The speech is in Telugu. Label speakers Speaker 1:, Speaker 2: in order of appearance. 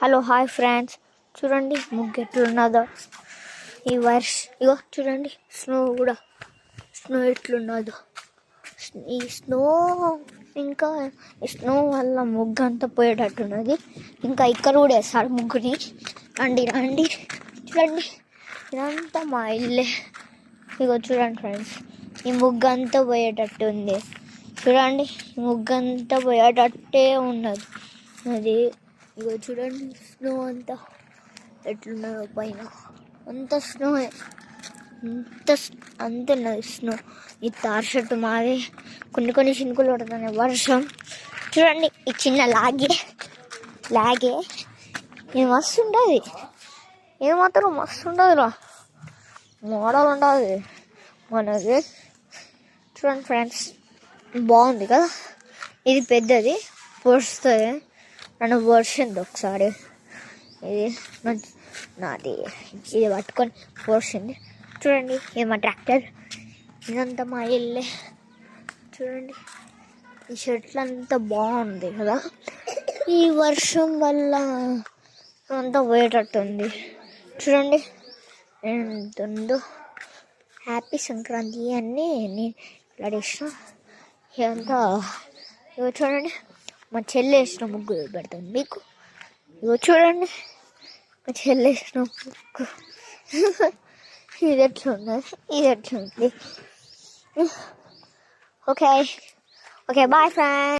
Speaker 1: హలో హాయ్ ఫ్రెండ్స్, చూడండి ముగ్గు ఎట్లున్నదో. ఇగో చూడండి స్నో ఎట్లున్నదో. ఈ స్నో ఇంకా ఈ స్నో వల్ల ముగ్గు అంతా పోయేటట్టున్నది. ఇంకా ఇక్కడ కూడా వేస్తారు ముగ్గుని. రండి చూడండి, ఇదంతా మా ఇల్లే. ఇగో చూడండి ఫ్రెండ్స్, ఈ ముగ్గు అంతా పోయేటట్టు ఉంది. చూడండి, ఈ ముగ్గు అంతా పోయేటట్టే ఉన్నది అది. ఇగో చూడండి స్నో అంతా ఎట్లున్నదో. పైన అంత స్నో, అంత ఉన్నది స్నో. ఈ తార్ షర్టు మాది. కొన్ని చినుకులు పడుతున్నాయి, వర్షం. చూడండి ఈ చిన్న లాగే ఇది మస్తు ఉంటుంది. ఏమాత్రం మస్తు ఉండదురా, మోడల్ ఉండదు మనది. చూడండి ఫ్రెండ్స్, బాగుంది కదా. ఇది పెద్దది, పొడుస్తుంది. నన్ను పొడిచింది ఒకసారి. ఇది నాది, ఇది పట్టుకొని పొడిచింది. చూడండి ఏమో ట్రాక్టర్. ఇదంతా మా ఇల్లే. చూడండి ఈ చెట్లు అంతా బాగుంది కదా. ఈ వర్షం వల్ల అంతా పోయేటట్టుంది. చూడండి ఎంత ఉందో. హ్యాపీ సంక్రాంతి అని నేను ఇలా వేసిన. ఇదంతా ఇగో చూడండి, మా చెల్లి వేసిన ముగ్గు పెడతాను మీకు. ఇగో చూడండి మా చెల్లి వేసిన ముగ్గు. ఇది ఎట్లుంది. Okay bye friends.